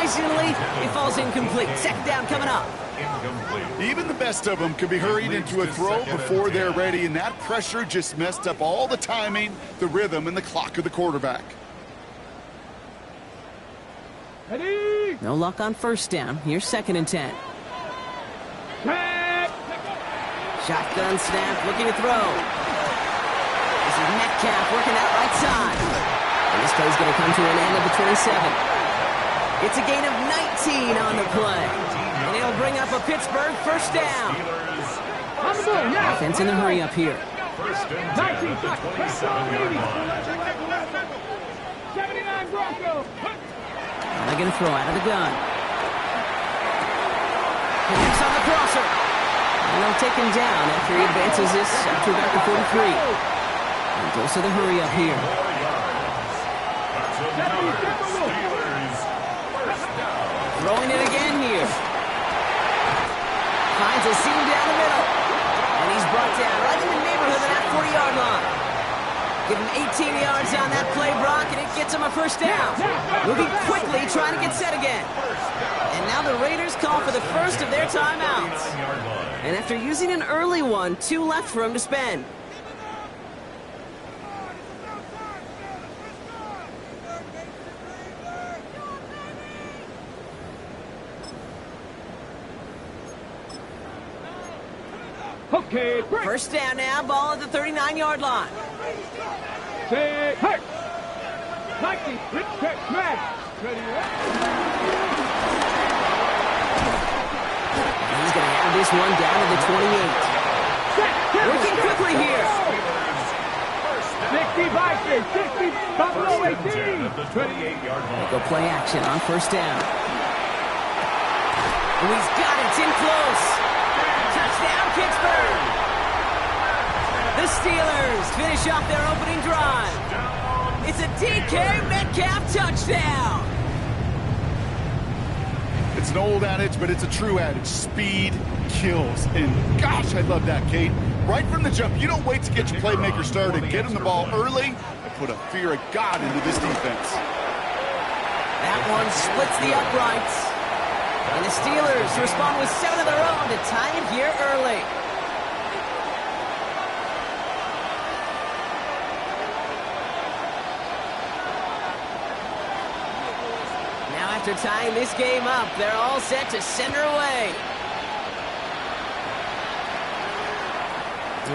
occasionally it falls incomplete. Second down coming up. Even the best of them can be hurried into a throw before they're ready, and that pressure just messed up all the timing, the rhythm, and the clock of the quarterback. No luck on first down. Here's 2nd and 10. Shotgun snap, looking to throw. This is Metcalf working that right side. And this play's going to come to an end of the 27. It's a gain of 19 on the play. And it'll bring up a Pittsburgh first down. Offense in the hurry up here. 19, 79 Broncos. They're going to throw out of the gun. Connects on the crosser. And they'll take him down after he advances this up to about the 43. And goes to the hurry up here. Throwing it again here. Finds a seam down the middle. And he's brought down right in the neighborhood of that 40-yard line. Give him 18 yards on that play, Brock, and it gets him a first down. Moving quickly, trying to get set again. And now the Raiders call for the first of their timeouts. And after using an early one, 2 left for him to spend. Okay, break. First down now, ball at the 39-yard line. Say, hey! 19, rich check, smash. Ready, He's going to have this one down to the 28. Working quickly here. 60 Vikings, 60 Buffalo 18. 28-yard line. Go play action on first down. And he's got it. It's in close. Touchdown, Pittsburgh. The Steelers finish off their opening drive. It's a DK Metcalf touchdown. It's an old adage, but it's a true adage. Speed kills. And gosh, I love that, Kate. Right from the jump, you don't wait to get your playmaker started. Get him the ball early and put a fear of God into this defense. That one splits the uprights. And the Steelers respond with 7 of their own to tie it here early. Now after tying this game up, they're all set to send her away.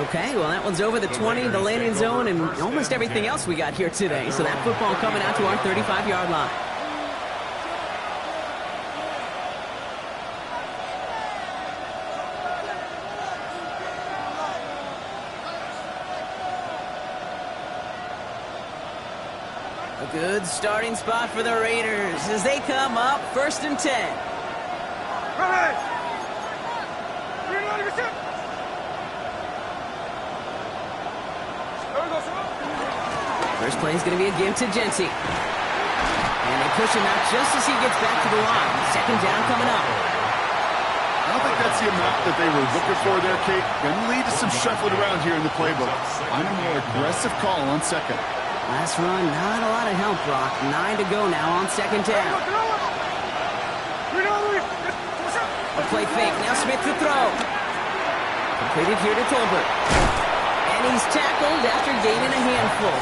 Okay, well, that one's over the 20, the landing zone, and almost everything else we got here today. So that football coming out to our 35-yard line. A good starting spot for the Raiders as they come up 1st and 10. First play is going to be a give to Jency. And they push him out just as he gets back to the line. Second down coming up. I don't think that's the amount that they were looking for there, Kate. Going to lead to some shuffling around here in the playbook. I'm a more aggressive call on second. Last run, not a lot of help, Brock. 9 to go now on second down. A play fake. Now Smith to throw. Completed here to Tolbert. And he's tackled after gaining a handful.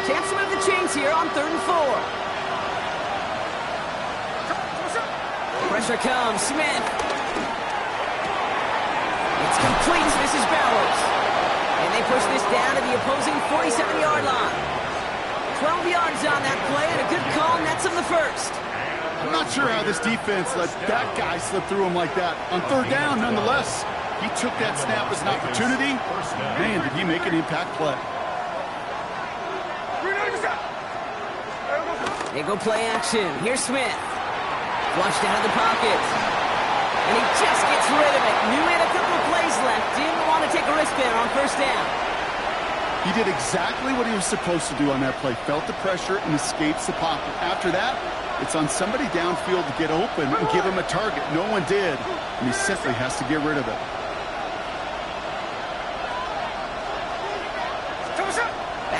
Chance to move the chains here on 3rd and 4. Pressure comes, Smith. It's complete, Mrs. Bowers. And they push this down to the opposing 47-yard line. 12 yards on that play, and a good call nets him the first. I'm not sure how this defense let that guy slip through him like that. On 3rd down, nonetheless, he took that snap as an opportunity. Man, did he make an impact play. They go play action. Here's Smith. Flushed out of the pocket. And he just gets rid of it. Knew he had a couple of plays left. Didn't want to take a risk there on first down. He did exactly what he was supposed to do on that play. Felt the pressure and escapes the pocket. After that, it's on somebody downfield to get open and give him a target. No one did, and he simply has to get rid of it.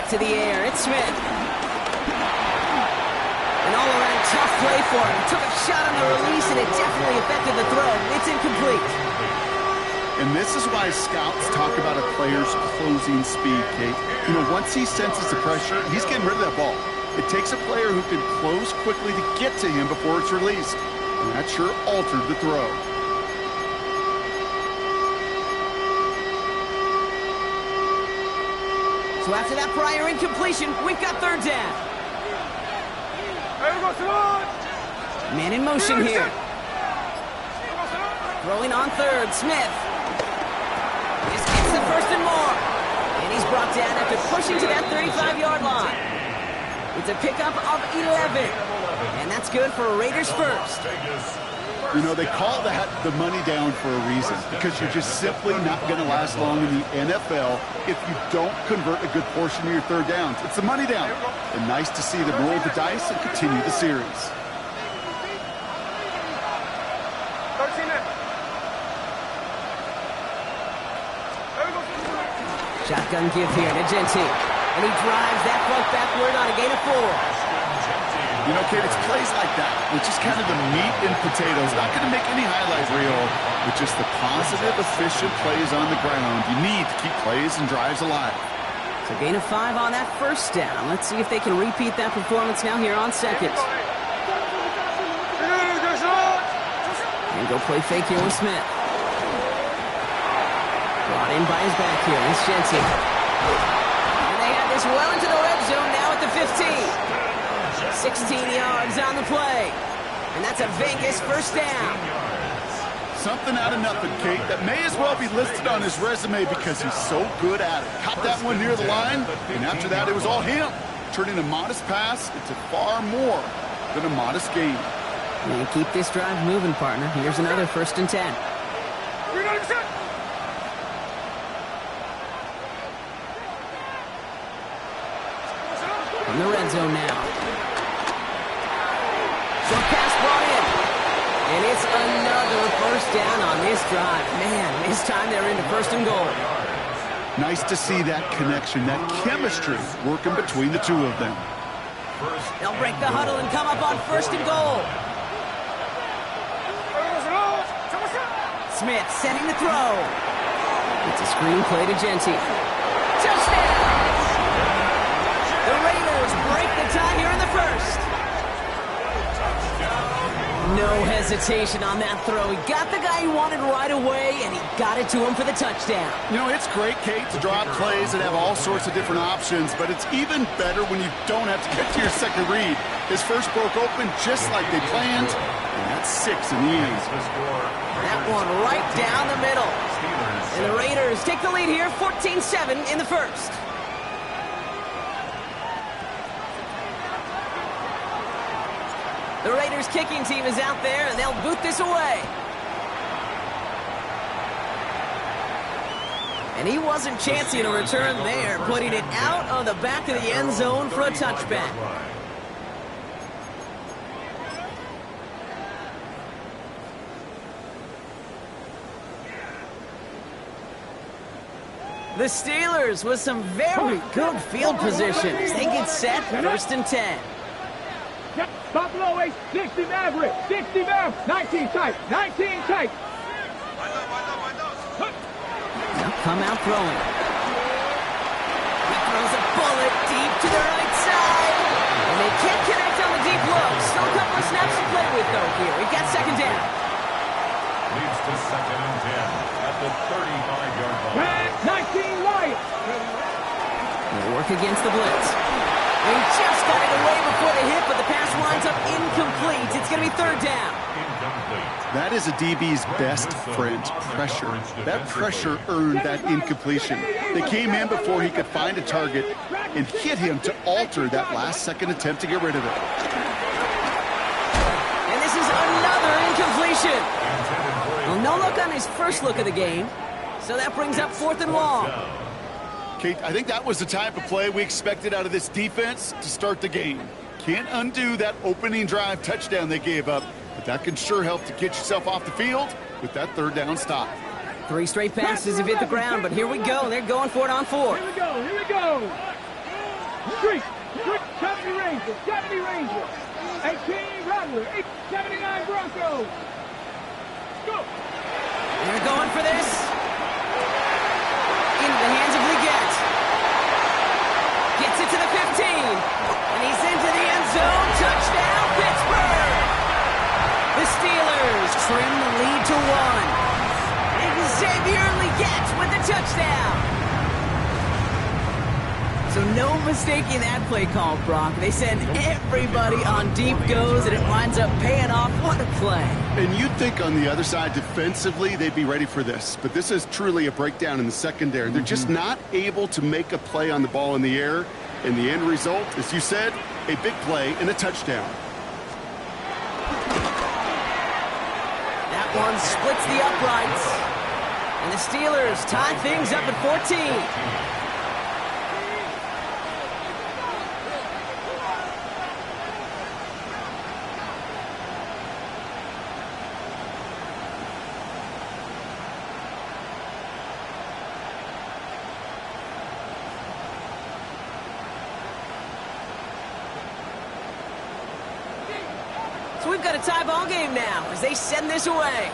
back to the air. It's Smith. An all-around tough play for him. Took a shot on the release, and it definitely affected the throw. It's incomplete. And this is why scouts talk about a player's closing speed, Kate. You know, once he senses the pressure, he's getting rid of that ball. It takes a player who can close quickly to get to him before it's released. And that sure altered the throw. So after that prior incompletion, we've got third down. Man in motion here. Throwing on third, Smith. This gets the first and more. And he's brought down after pushing to that 35-yard line. It's a pickup of 11. And that's good for Raiders first. You know, they call that the money down for a reason, because you're just simply not going to last long in the NFL if you don't convert a good portion of your third downs. It's the money down. And nice to see them roll the dice and continue the series. Shotgun give here to Gentile. And he drives that ball backward on a gain of 4. You know, Kate, it's plays like that, which is kind of the meat and potatoes. Not going to make any highlight reel, but just the positive, efficient plays on the ground. You need to keep plays and drives alive. So gain of 5 on that first down. Let's see if they can repeat that performance now here on second. And go play fake here with Smith. Brought in by his back here. It's Gentile. And they have this well into the red zone now at the 15. 16 yards on the play. And that's a Vegas first down. Something out of nothing, Kate, that may as well be listed on his resume because he's so good at it. Caught that one near the line, and after that, it was all him. Turning a modest pass into far more than a modest gain. And keep this drive moving, partner. Here's another 1st and 10. In the red zone now. Short pass brought in. And it's another first down on this drive. Man, this time they're into 1st and goal. Nice to see that connection, that chemistry working between the two of them. They'll break the huddle and come up on 1st and goal. Smith setting the throw. It's a screen play to Gentile. Touchdown! The Raiders break the tie here in the first. No hesitation on that throw. He got the guy he wanted right away, and he got it to him for the touchdown. You know, it's great, Kate, to draw up plays and have all sorts of different options, but it's even better when you don't have to get to your second read. His first broke open just like they planned, and that's 6 in the end. That one right down the middle. And the Raiders take the lead here, 14-7 in the first. The Raiders kicking team is out there, and they'll boot this away. And he wasn't chancing a return there, putting it out on the back of the end zone for a touchback. The Steelers with some very good field position as they get set, 1st and 10. Buffalo Ace, 60 Maverick, 60 Maverick, 19 tight, 19 tight. They'll come out throwing. He throws a bullet deep to the right side. And they can't connect on the deep look. Still a couple of snaps to play with, though, here. We've got 2nd down. Leads to 2nd and 10 at the 35-yard line. 19 Lions. They'll work against the blitz. They just got it away before the hit, but the pass winds up incomplete. It's going to be 3rd down. That is a DB's best friend, pressure. That pressure earned that incompletion. They came in before he could find a target and hit him to alter that last-second attempt to get rid of it. And this is another incompletion. Well, no look on his first look of the game, so that brings up 4th and long. Kate, I think that was the type of play we expected out of this defense to start the game. Can't undo that opening drive touchdown they gave up, but that can sure help to get yourself off the field with that 3rd down stop. 3 straight passes have hit the ground, but here we go. They're going for it on 4th. Here we go, here we go. Street, 70 Rangers, 70 Rangers. 18 Rattler, 79 Broncos. Go. They're going for this. Into the hands of Leggett. Gets it to the 15. And he's into the end zone. Touchdown, Pittsburgh. The Steelers trim the lead to 1. Xavier Leggett with the touchdown. So no mistaking that play call, Brock. They send everybody on deep goes, and it winds up paying off. What a play. And you'd think on the other side, defensively, they'd be ready for this. But this is truly a breakdown in the secondary. They're just not able to make a play on the ball in the air. And the end result, as you said, a big play and a touchdown. That one splits the uprights. And the Steelers tie things up at 14. So we've got a tie ball game now as they send this away.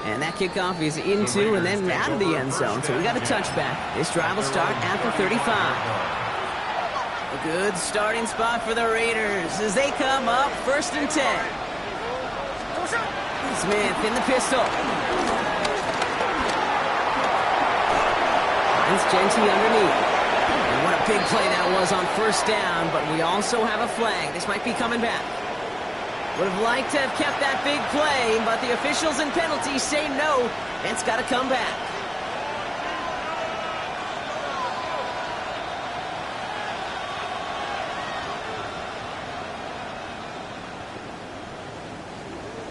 And that kickoff is into and then out of the end zone. So we got a touchback. This drive will start at the 35. A good starting spot for the Raiders as they come up 1st and 10. Smith in the pistol. It's Genty underneath. And what a big play that was on 1st down, but we also have a flag. This might be coming back. Would have liked to have kept that big play, but the officials and penalties say no. It's got to come back.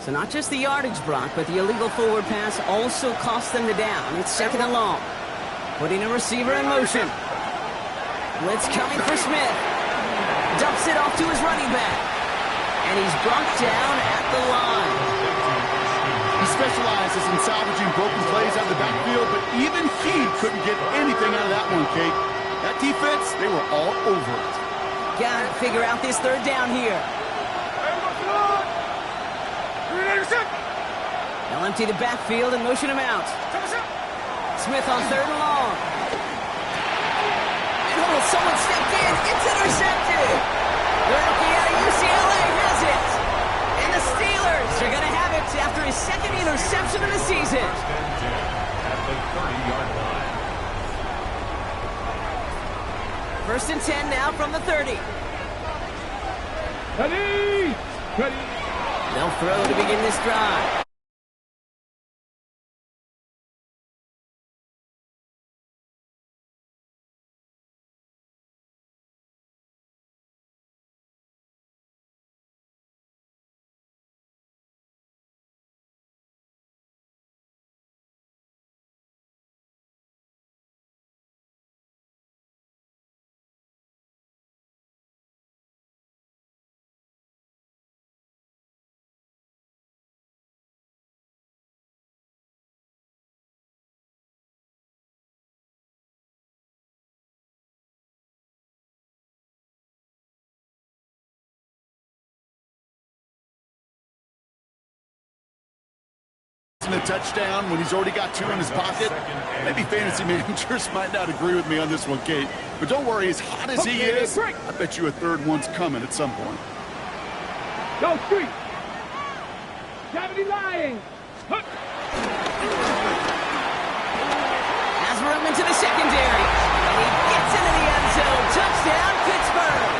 So not just the yardage, Brock, but the illegal forward pass also cost them the down. It's 2nd and long. Putting a receiver in motion. Blitz coming for Smith. Dumps it off to his running back. And he's brought down at the line. He specializes in salvaging broken plays out of the backfield, but even he couldn't get anything out of that one, Kate. That defense, they were all over it. Got to figure out this 3rd down here. They'll empty the backfield and motion him out. Smith on 3rd and long. And someone stepped in. It's intercepted. The rookie out of UCLA has it. And the Steelers are going to have it after his 2nd interception of the season. At the 30-yard line. 1st and 10 now from the 30. Ready! Ready! They'll throw to begin this drive. A touchdown when he's already got 2 in his pocket. Maybe fantasy managers might not agree with me on this one, Kate. But don't worry, as hot as he is, I bet you a 3rd one's coming at some point. Go Street! 70 Lions! Has room into the secondary. And he gets into the end zone. Touchdown, Pittsburgh!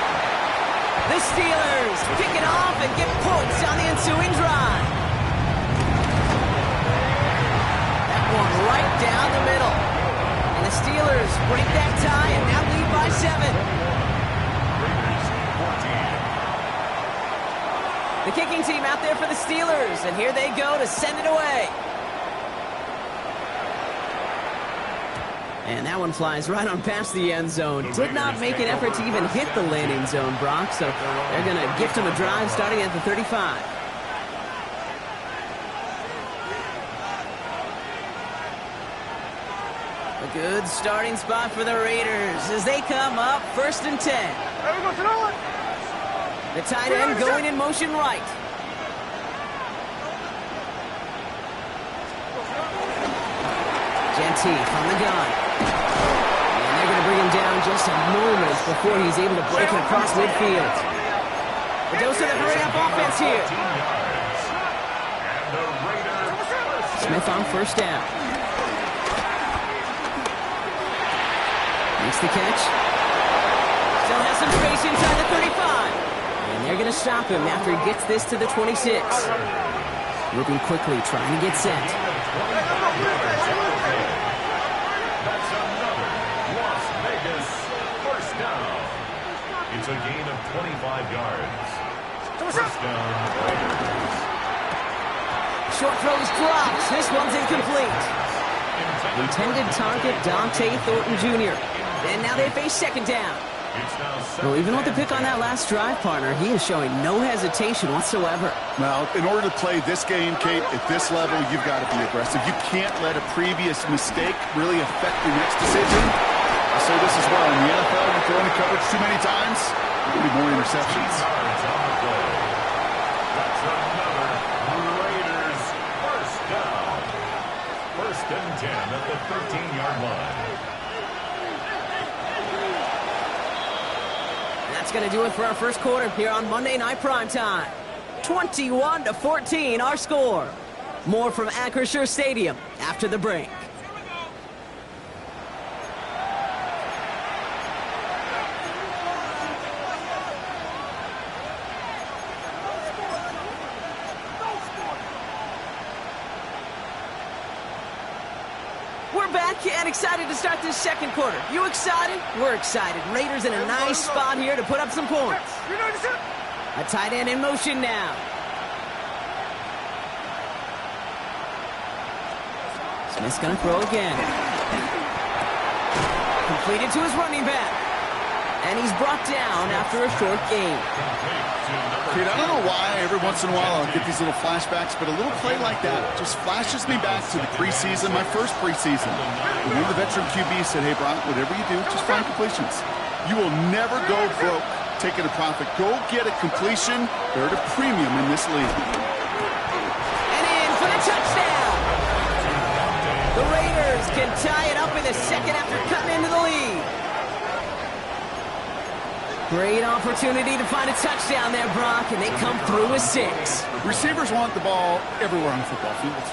The Steelers pick it off and get points on the ensuing drive. One right down the middle. And the Steelers break that tie and now lead by 7. The kicking team out there for the Steelers, and here they go to send it away. And that one flies right on past the end zone. Did not make an effort to even hit the landing zone, Brock, so they're going to gift him a drive starting at the 35. A good starting spot for the Raiders as they come up 1st and 10. The tight end going in motion right. Genty from the gun. And they're going to bring him down just a moment before he's able to break it across midfield. A dose of the hurry-up offense here. Smith on 1st down. Makes the catch. Still has some space inside the 35. And they're going to stop him after he gets this to the 26. Moving quickly, trying to get set. That's another Las Vegas first down. It's a gain of 25 yards. First down, Raiders. Short throws drops. This one's incomplete. Intended target, Dante Thornton Jr. And now they face 2nd down. Well, even with the pick on that last drive, partner, he is showing no hesitation whatsoever. Well, in order to play this game, Kate, at this level, you've got to be aggressive. You can't let a previous mistake really affect your next decision. I say this as well. In the NFL, you throw into coverage too many times, there'll be more interceptions. That's another Raiders first down. 1st and 10 at the 13-yard line. That's going to do it for our first quarter here on Monday Night Primetime. 21-14, our score. More from Acrisure Stadium after the break. We're back and excited to start this 2nd quarter. You excited? We're excited. Raiders in a nice spot here to put up some points. A tight end in motion now. Smith's going to throw again. Completed to his running back. And he's brought down after a short gain. Kate, I don't know why every once in a while I'll get these little flashbacks, but a little play like that just flashes me back to the preseason, my first preseason. When one of the veteran QBs said, hey, Brock, whatever you do, just find completions. You will never go broke taking a profit. Go get a completion. They're at a premium in this league. And in for the touchdown. The Raiders can tie it up in the 2nd after cutting into the lead. Great opportunity to find a touchdown there, Brock, and they come through with 6. Receivers want the ball everywhere on the football field.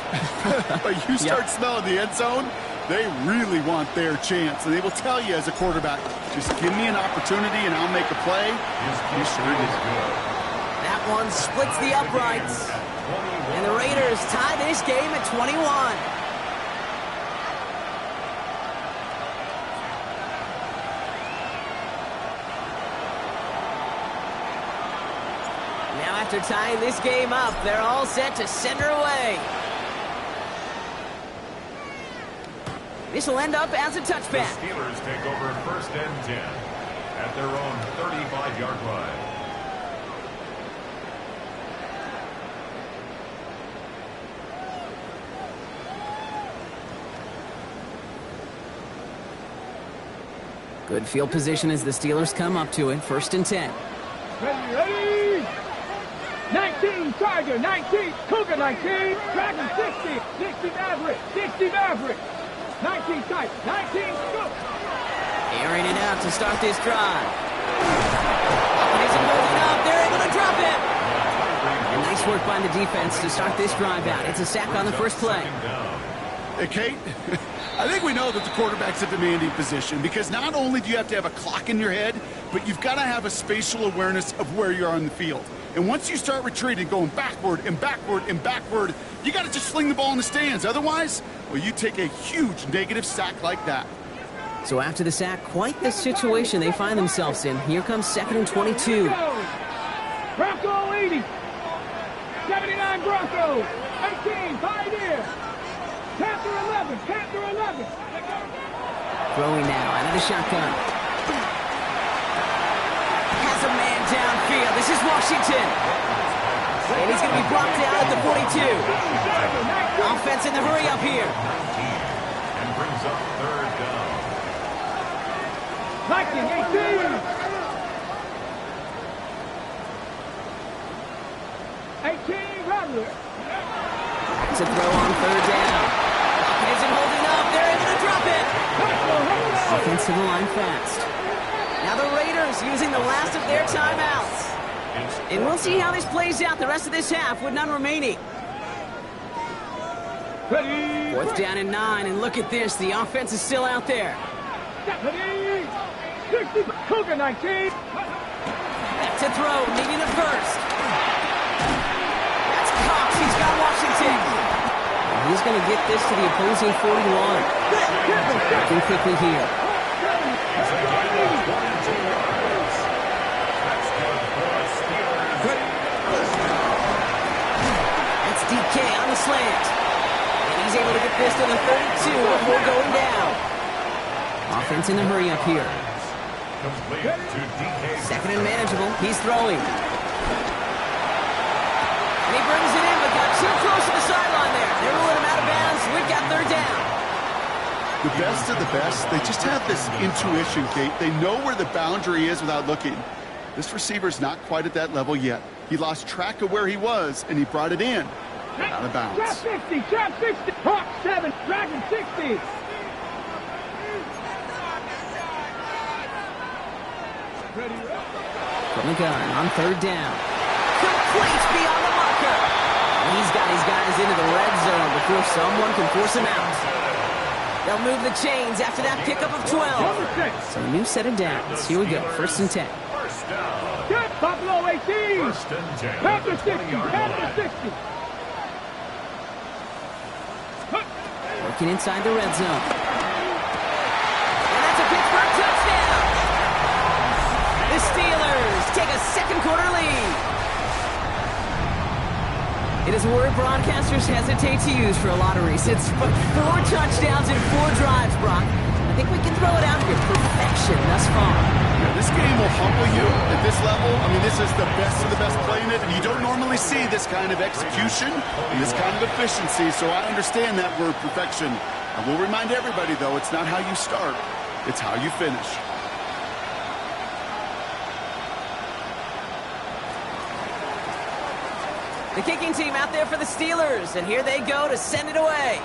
But you start smelling the end zone, they really want their chance. And they will tell you as a quarterback, just give me an opportunity and I'll make a play. He sure is good. That one splits the uprights. And the Raiders tie this game at 21. After tying this game up, they're all set to send her away. This will end up as a touchback. The Steelers take over 1st and 10 at their own 35-yard line. Good field position as the Steelers come up to it. 1st and 10. Ready? 19 Tiger, 19 Cougar, 19 Dragon, 60 Maverick, 60 Maverick, 19 tight, 19 Scoop. Airing it out to start this drive. Isn't holding up. They're able to drop it. And nice work by the defense to start this drive out. It's a sack on the first play. Hey, Kate, I think we know that the quarterback's a demanding position because not only do you have to have a clock in your head, but you've got to have a spatial awareness of where you are on the field. And once you start retreating, going backward and backward and backward, you got to just sling the ball in the stands. Otherwise, well, you take a huge negative sack like that. So after the sack, quite the situation they find themselves in. Here comes 2nd and 22. Bronco 80. 79 Broncos. 18 Pioneer. Panther 11. Panther 11. Throwing now out of the shotgun. Has a man downfield. This is Washington. And he's going to be brought down at the 42. Offense in the hurry up here. and brings up third down. Viking 18. 18, Rattler. To throw on third down. Isn't holding up. They're able to drop it. Offensive line fast. Now the Raiders using the last of their timeouts. And we'll see how this plays out the rest of this half with none remaining. Ready. Fourth down and 9, and look at this. The offense is still out there. Ready. 60. Cougar 19. Back to throw, needing a first. That's Cox. He's got Washington. And he's going to get this to the opposing 41. Working quickly here. It's a gain of 22 yards. That's good for the Steelers. That's DK on the slant. And he's able to get this to the 32 before going down. Offense in a hurry up here. Complete to DK. Second and manageable. He's throwing. And he brings it in, but got too close to the sideline there. They ruled him out of bounds. We've got third down. The best of the best, they just have this intuition, Kate. They know where the boundary is without looking. This receiver's not quite at that level yet. He lost track of where he was, and he brought it in. Out of bounds. Trap 50. Trap 60. Hawk 7. Dragon 60. From the gun on third down. Complete beyond the marker. And he's got his guys into the red zone before someone can force him out. They'll move the chains after that pickup of 12. Number 6. So a new set of downs. Here we go. First and 10. First down. Good. Buffalo 18. First and 10. Panther at the 60. 20-yard Panther line. 60. Working inside the red zone. And that's a Pittsburgh touchdown. The Steelers take a second quarter lead. It is a word broadcasters hesitate to use for a lot of reasons, but 4 touchdowns in 4 drives, Brock. I think we can throw it out here. Perfection thus far. Yeah, this game will humble you at this level. I mean, this is the best of the best playing it, and you don't normally see this kind of execution and this kind of efficiency, so I understand that word perfection. I will remind everybody, though, it's not how you start, it's how you finish. The kicking team out there for the Steelers, and here they go to send it away.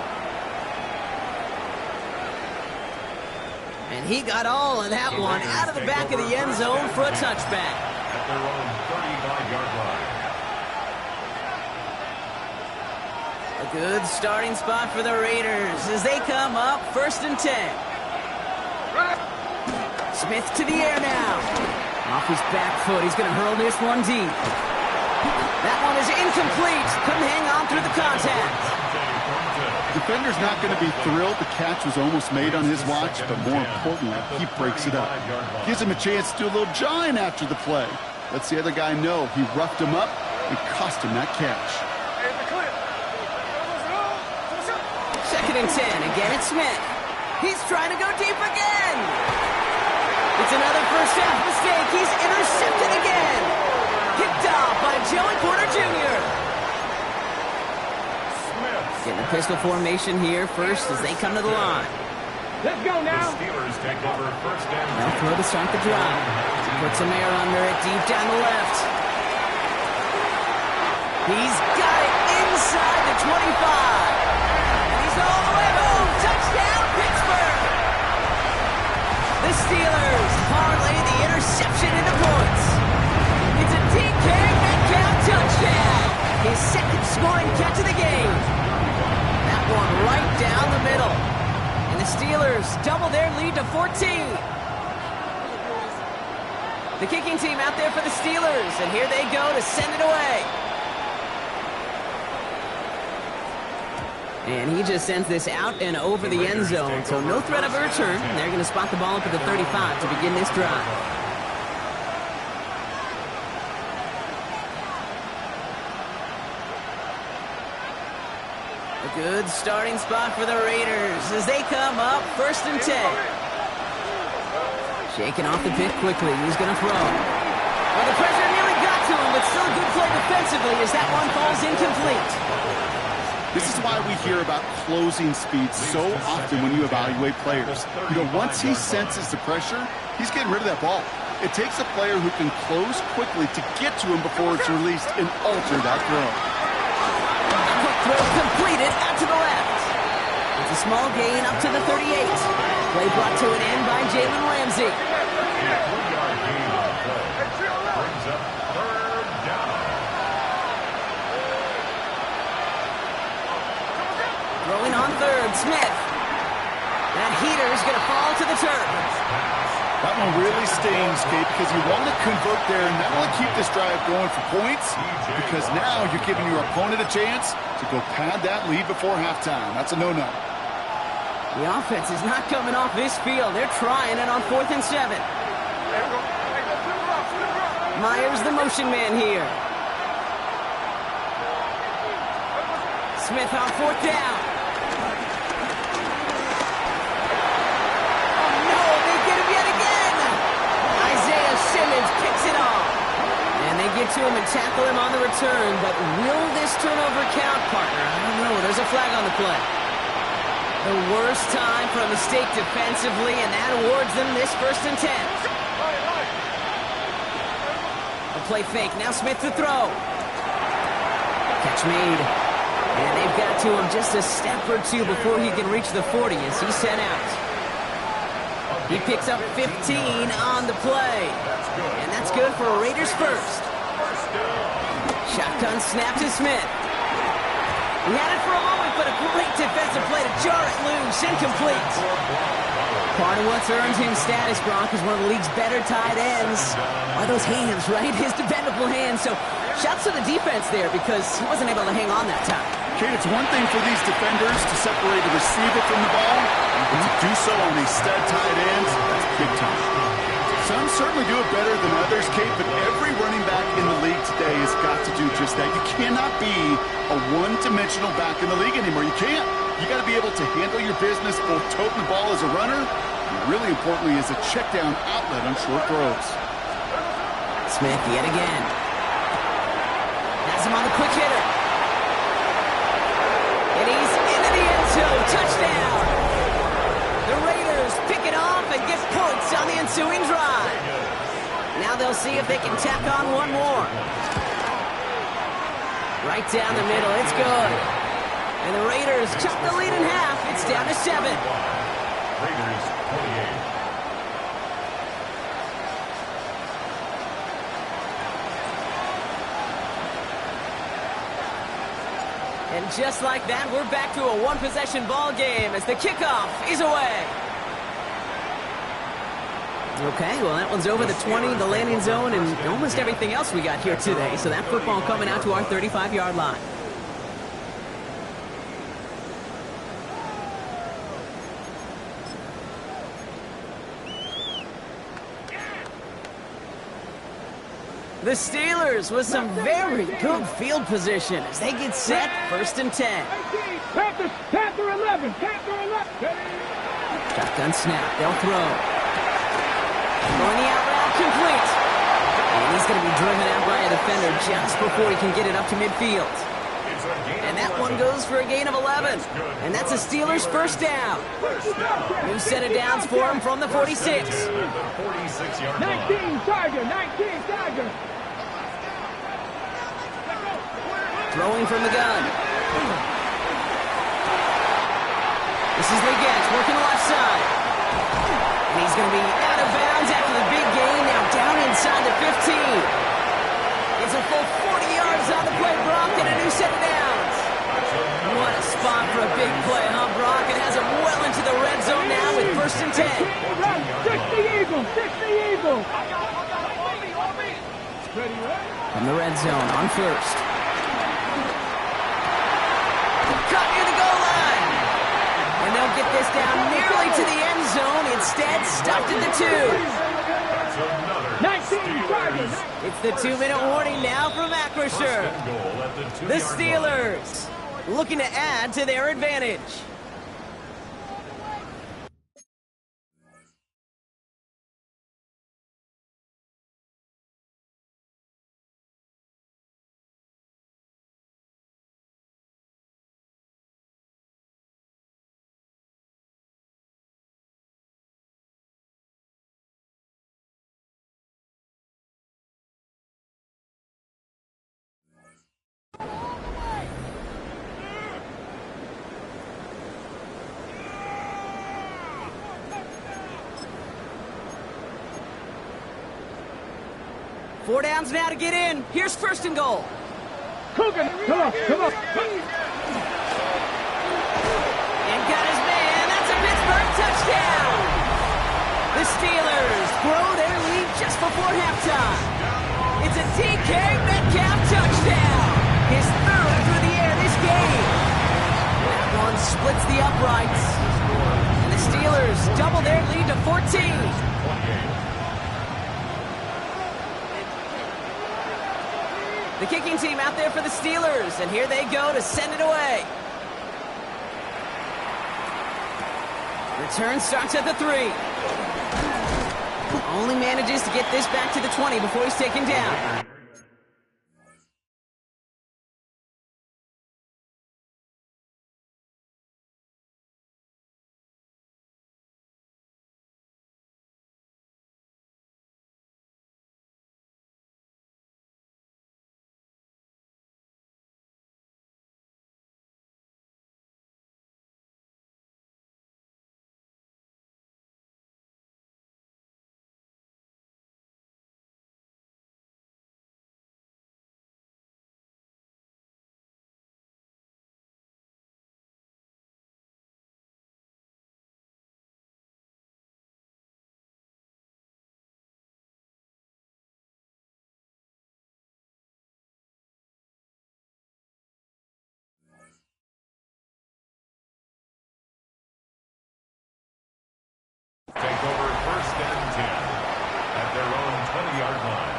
And he got all of that one out of the back of the end zone for a touchback. At their own 35-yard line. A good starting spot for the Raiders as they come up first and 10. Smith to the air now. Off his back foot, he's going to hurl this one deep. That one is incomplete. Couldn't hang on through the contact. Defender's not going to be thrilled. The catch was almost made on his watch, but more importantly, he breaks it up. Gives him a chance to do a little jawing after the play. Lets the other guy know he roughed him up and cost him that catch. Second and 10. Again, it's Smith. He's trying to go deep again. It's another first half mistake. He's intercepted again. Picked off by Joey Porter Jr. Getting a pistol formation here first as they come to the line. Let's go The now. Steelers take over first and They'll throw to start the drive. Put some air under it, deep down the left. He's got it inside the 25. And he's all the way home. Touchdown, Pittsburgh. The Steelers parlay the interception into points. It's a DK Metcalf touchdown. His second scoring catch of the game. That one right down the middle. And the Steelers double their lead to 14. The kicking team out there for the Steelers, and here they go to send it away. And he just sends this out and over the end zone, so no threat of a return. They're going to spot the ball up at the 35 to begin this drive. A good starting spot for the Raiders as they come up first and 10. Shaking off the pick quickly. He's going to throw. Well, the pressure nearly got to him, but still a good play defensively as that one falls incomplete. This is why we hear about closing speed so often when you evaluate players. You know, once he senses the pressure, he's getting rid of that ball. It takes a player who can close quickly to get to him before it's released and alter that throw. Quick throw completed out to the left. It's a small gain up to the 38. Play brought to an end by Jalen Ramsey. Brings up third down. Throwing on third, Smith. That heater is going to fall to the turf. That one really stings, Kate, because you want to convert there and not only keep this drive going for points, because now you're giving your opponent a chance to go pad that lead before halftime. That's a no-no. The offense is not coming off this field. They're trying it on 4th and 7. Myers, the motion man here. Smith on 4th down. Oh no, they get him yet again. Isaiah Simmons picks it off. And they get to him and tackle him on the return, but will this turnover count, partner? I don't know. There's a flag on the play. The worst time for a mistake defensively, and that awards them this 1st and 10. A play fake. Now Smith to throw. Catch made. And they've got to him just a step or two before he can reach the 40 as he's sent out. He picks up 15 on the play. And that's good for a Raiders first. Shotgun snap to Smith. He had it for a moment, but a great defensive play to jar it loose. Incomplete. Part of what's earned him status, Brock, is one of the league's better tight ends. Are those hands, right? His dependable hands. So shouts to the defense there because he wasn't able to hang on that time. Kate, it's one thing for these defenders to separate a receiver from the ball, but to do so on a stud tight end, that's big time. Some certainly do it better than others, Kate, but every running back in the league today has got to do just that. You cannot be a one-dimensional back in the league anymore. You can't. You got to be able to handle your business, both toting the ball as a runner, and really importantly as a check-down outlet on short throws. Smith yet again. Has him on the quick hitter. And he's into the end zone. Touchdown! The Raiders pick it off and get points on the ensuing drive. Now they'll see if they can tack on one more. Right down the middle. It's good. And the Raiders chop the lead in half. It's down to 7. Raiders 28. And just like that, we're back to a one-possession ball game as the kickoff is away. Okay, well, that one's over the 20, the landing zone, and almost everything else we got here today. So that football coming out to our 35-yard line. The Steelers with some very good field position as they get set, 1st and 10. Panther 11, Panther 11. Shotgun snap, they'll throw. Going the out route, complete. And he's going to be driven out by a defender just before he can get it up to midfield. And that one goes for a gain of 11. And that's a Steelers 1st down. New set of downs for him from the 46. 19 Tiger, 19 Tiger. Throwing from the gun. This is Legette working the left side. And he's going to be out of bounds after the big gain. Now down inside the 15. It's a full 40 yards on the play, Brock, and a new set of downs. What a spot for a big play, huh, Brock? It has him well into the red zone now with 1st and 10. 60 Eagles, 60 Eagles. From the red zone on 1st. Cut near the goal line. And they'll get this down nearly to the end zone. Instead, stopped at the 2. It's the 2-minute warning now from Acrisure. The Steelers looking to add to their advantage. 4 downs now to get in. Here's first and goal. Coogan, come on, come on. And got his man. That's a Pittsburgh touchdown. The Steelers grow their lead just before halftime. It's a DK Metcalf touchdown. His third through the air this game. That one splits the uprights. And the Steelers double their lead to 14. The kicking team out there for the Steelers, and here they go to send it away. Return starts at the 3. Only manages to get this back to the 20 before he's taken down. Take over first and 10 at their own 20-yard line.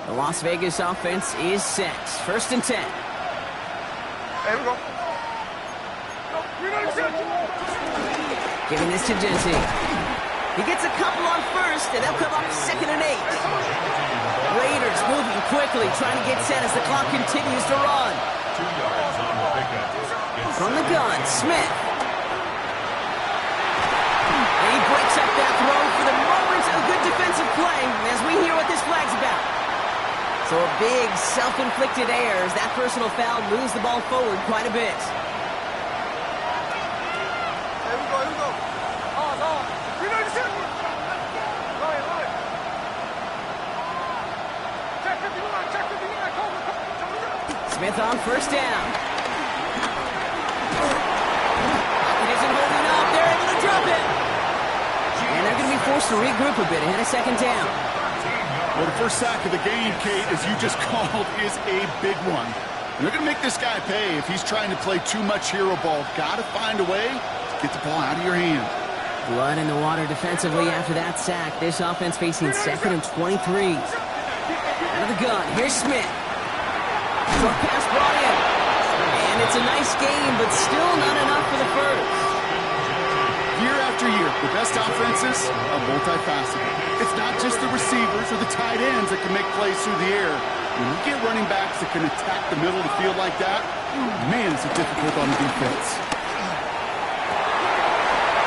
The Las Vegas offense is set. First and 10. There we go. Giving this to Genty. He gets a couple on first, and they'll come up second and 8. Raiders moving quickly, trying to get set as the clock continues to run. 2 yards on the pickup. From the gun, Smith. And he breaks up that throw for the moment. A good defensive play as we hear what this flag's about. So a big self-inflicted error as that personal foul moves the ball forward quite a bit. Here we go, here we go. Smith on first down. It isn't holding up. They're able to drop it. And they're going to be forced to regroup a bit ahead of second down. Well, the first sack of the game, Kate, as you just called, is a big one. And they're going to make this guy pay if he's trying to play too much hero ball. Got to find a way to get the ball out of your hand. Blood in the water defensively after that sack. This offense facing second and 23. Out of the gun, here's Smith. Short pass brought in. And it's a nice game, but still not enough for the first. Year after year, the best offenses are multifaceted. It's not just the receivers or the tight ends that can make plays through the air. When you get running backs that can attack the middle of the field like that, man, is it difficult on the defense.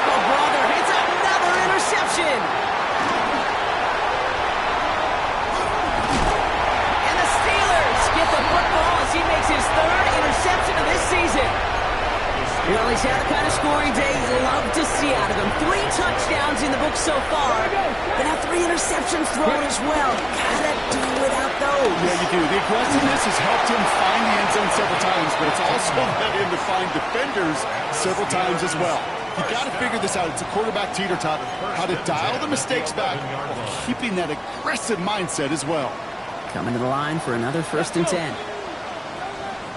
Oh, brother, it's another interception. And the Steelers get the football as he makes his third interception of this season. Well, he's had the kind of scoring day you love to see out of him. 3 touchdowns in the book so far, but now 3 interceptions thrown as well. Gotta do without those. Yeah, you do. The aggressiveness has helped him find the end zone several times, but it's also led him to find defenders several times as well. You got to figure this out. It's a quarterback teeter-totter. How to dial the mistakes back while keeping that aggressive mindset as well. Coming to the line for another first and 10.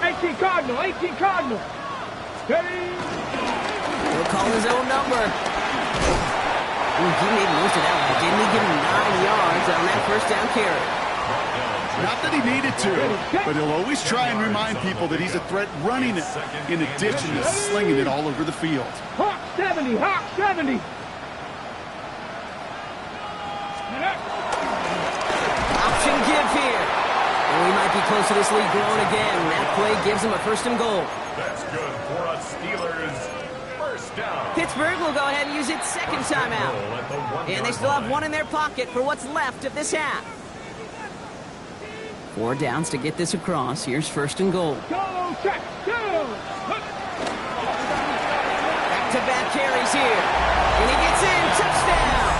18 Cardinal, 18 Cardinal. He'll call his own number. Ooh, he made most of that one, didn't he? Give him 9 yards on that first down carry. Not that he needed to, but he'll always try and remind people that he's a threat running it in addition to slinging it all over the field. Hawk 70, Hawk 70. Option give here. And we might be close to this lead growing again. That play gives him a first and goal. That's good for us Steelers. First down. Pittsburgh will go ahead and use its second timeout. And they still have one in their pocket for what's left of this half. 4 downs to get this across. Here's 1st and goal. Go, check, go! Back-to-back carries here. And he gets in. Touchdown!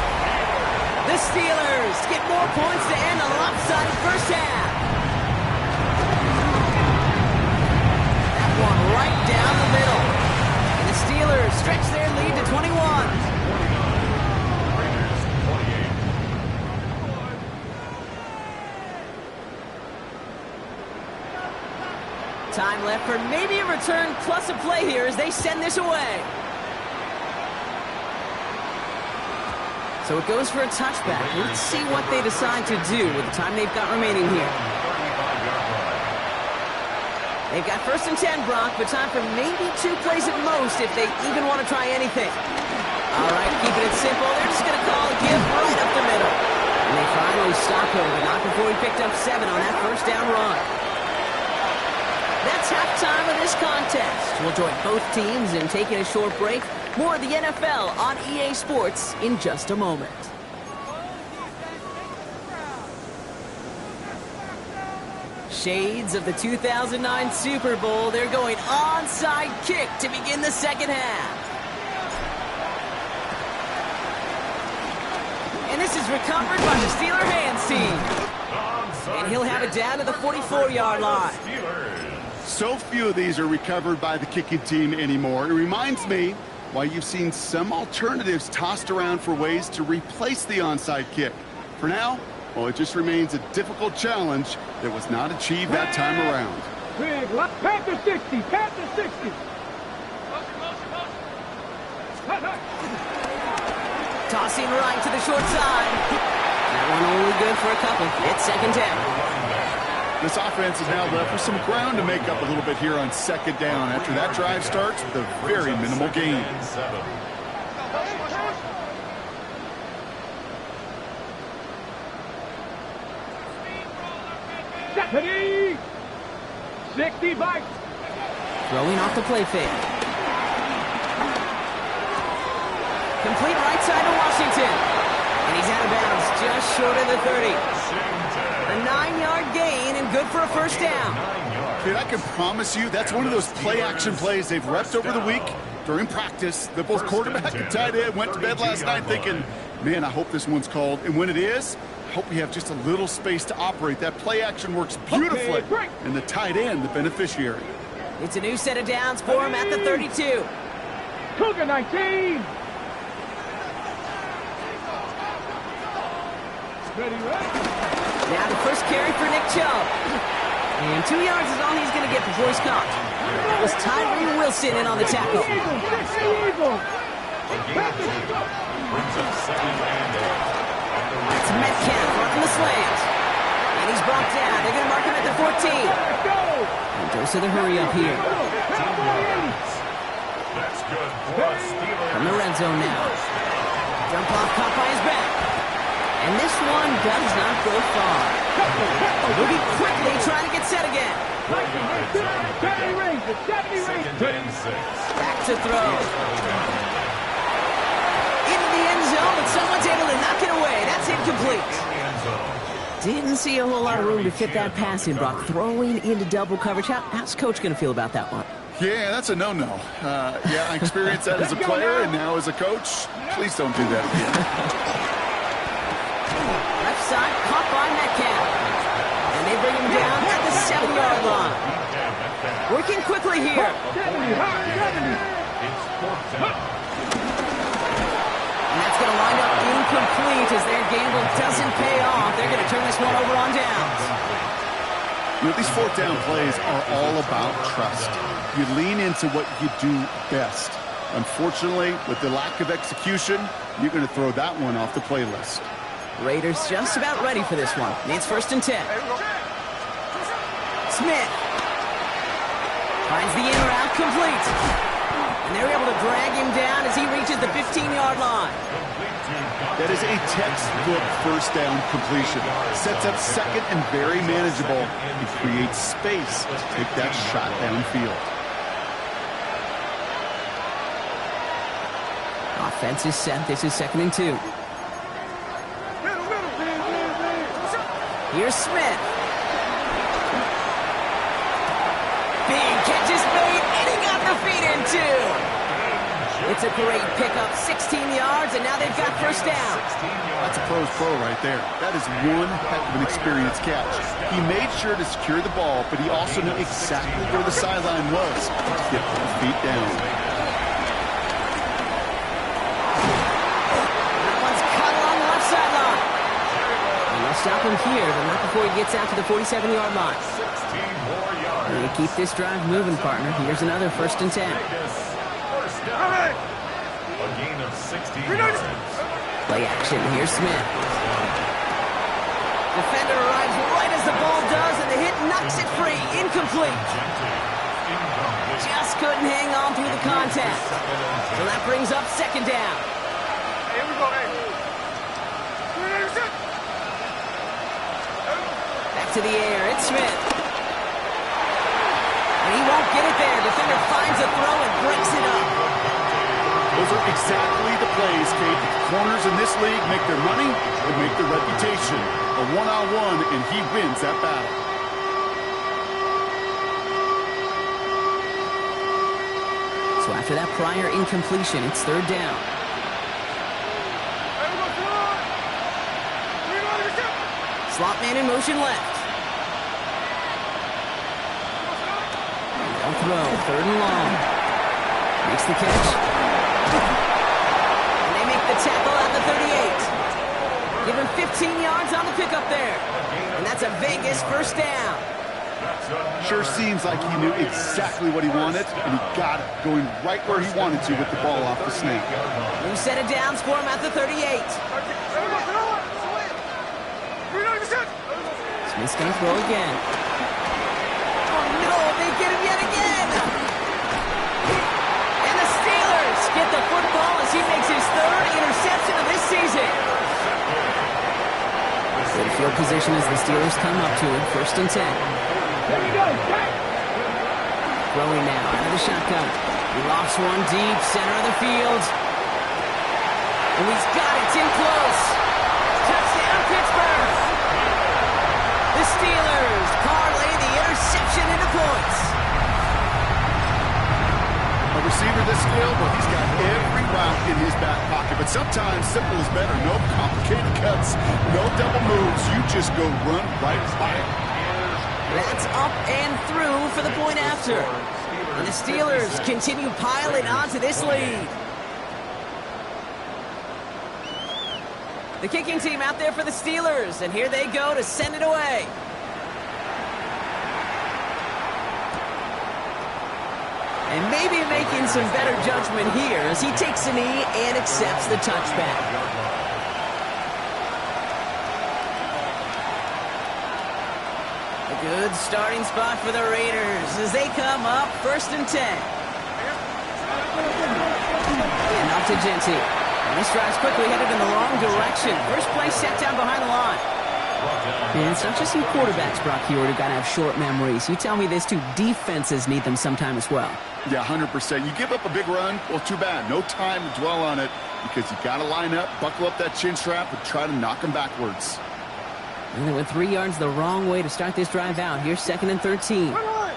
The Steelers get more points to end a lopsided first half. That one right down the middle. And the Steelers stretch their lead to 21. Time left for maybe a return plus a play here as they send this away. So it goes for a touchback. Let's see what they decide to do with the time they've got remaining here. They've got 1st and 10, Brock, but time for maybe 2 plays at most if they even want to try anything. All right, keeping it simple. They're just going to call a give right up the middle. And they finally stop him, but not before he picked up 7 on that 1st down run. That's halftime of this contest. We'll join both teams in taking a short break. More of the NFL on EA Sports in just a moment. Shades of the 2009 Super Bowl. They're going onside kick to begin the second half. And this is recovered by the Steeler hands team. And he'll have it down to the 44-yard line. So few of these are recovered by the kicking team anymore. It reminds me why you've seen some alternatives tossed around for ways to replace the onside kick. For now, well, it just remains a difficult challenge that was not achieved that time around. Panther 60, Panther 60. Tossing right to the short side. That one only good for a couple. It's 2nd down. This offense is now left with some ground to make up a little bit here on 2nd down after that drive starts with a very minimal gain. Stephanie! 60 bites. Throwing off the play fake. Complete right side to Washington. And he's out of bounds just short of the 30. A 9-yard gain and good for a 1st down. Kid, I can promise you that's one of those play-action plays they've repped over the week during practice. The both quarterback and tight end went to bed last night thinking, man, I hope this one's called. And when it is, I hope we have just a little space to operate. That play-action works beautifully. And the tight end, the beneficiary. It's a new set of downs for him at the 32. Cougar 19. Ready. Now the first carry for Nick Chubb. And 2 yards is all he's going to get before he's caught. That was Tyree Wilson in on the tackle. That's Metcalf running the slant. And he's brought down. They're going to mark him at the 14. And dose of the hurry up here. From the red zone now. Jump off caught by his back. And this one does not go far. Moving quickly, trying to get set again. Back to throw. Into the end zone, but someone's able to knock it away. That's incomplete. Didn't see a whole lot of room to fit that pass in, Brock. Throwing into double coverage. How's Coach going to feel about that one? Yeah, that's a no-no. Yeah, I experienced that as a player and now as a coach. Please don't do that again. Left side, caught by Metcalf. And they bring him down at the 7-yard line. Working quickly here. And that's going to wind up incomplete as their gamble doesn't pay off. They're going to turn this one over on downs. You know, these 4th down plays are all about trust. You lean into what you do best. Unfortunately, with the lack of execution, you're going to throw that one off the playlist. Raiders just about ready for this one. Needs 1st and 10. Smith finds the in route complete. And they're able to drag him down as he reaches the 15-yard line. That is a textbook 1st down completion. Sets up 2nd and very manageable and creates space to take that shot downfield. Offense is set. This is 2nd and 2. Here's Smith. big two. It's a great pickup, 16 yards, and now they've got first down. That's a pro's pro right there. That is one heck of an experienced catch. He made sure to secure the ball, but he also knew exactly where the sideline was to get his feet down. That one's cut along the left sideline. And they'll stop him here, but not before he gets out to the 47-yard line. 16 more yards. They keep this drive moving, partner. Here's another 1st and 10. First down. A gain of 16 yards. Play action. Here's Smith. Defender arrives right as the ball does, and the hit knocks it free. Incomplete. Just couldn't hang on through the contact. So that brings up 2nd down. Here we go, Back to the air. It's Smith. And he won't get it there. Defender finds a throw and breaks it up. Those are exactly the plays, Kate. Corners in this league make their money and make their reputation. A one-on-one, and he wins that battle. So after that prior incompletion, it's 3rd down. Slot man in motion left. They'll throw, 3rd and long. Makes the catch. And they make the tackle at the 38. Give him 15 yards on the pickup there. And that's a Vegas first down. Sure seems like he knew exactly what he wanted, and he got it, going right where he wanted to with the ball off the snap. New set of downs for him at the 38. Smith's going to throw again. Oh, no, they get him yet again. And the Steelers get the football as he makes his 3rd interception of this season. Good field position as the Steelers come up to it. 1st and 10. Throwing now out of the shotgun. He lofts one deep, center of the field. And he's got it. It's in close. Touchdown, Pittsburgh. The Steelers parlay the interception into points. A receiver this skilled, well, he's got every route in his back pocket. But sometimes simple is better. No complicated cuts, no double moves. You just go run right by it. That's up and through for the point after. And the Steelers continue piling onto this lead. The kicking team out there for the Steelers, and here they go to send it away. And maybe making some better judgment here as he takes a knee and accepts the touchback. A good starting spot for the Raiders as they come up 1st and 10. And off to Genty. And this drive's quickly headed in the wrong direction. First play set down behind the line. And it's not just some quarterbacks, Brock Huard, who got to have short memories. You tell me this too, defenses need them sometime as well. Yeah, 100%. You give up a big run, well, too bad. No time to dwell on it because you got to line up, buckle up that chin strap, and try to knock them backwards. And they went 3 yards the wrong way to start this drive out. Here's 2nd and 13. Another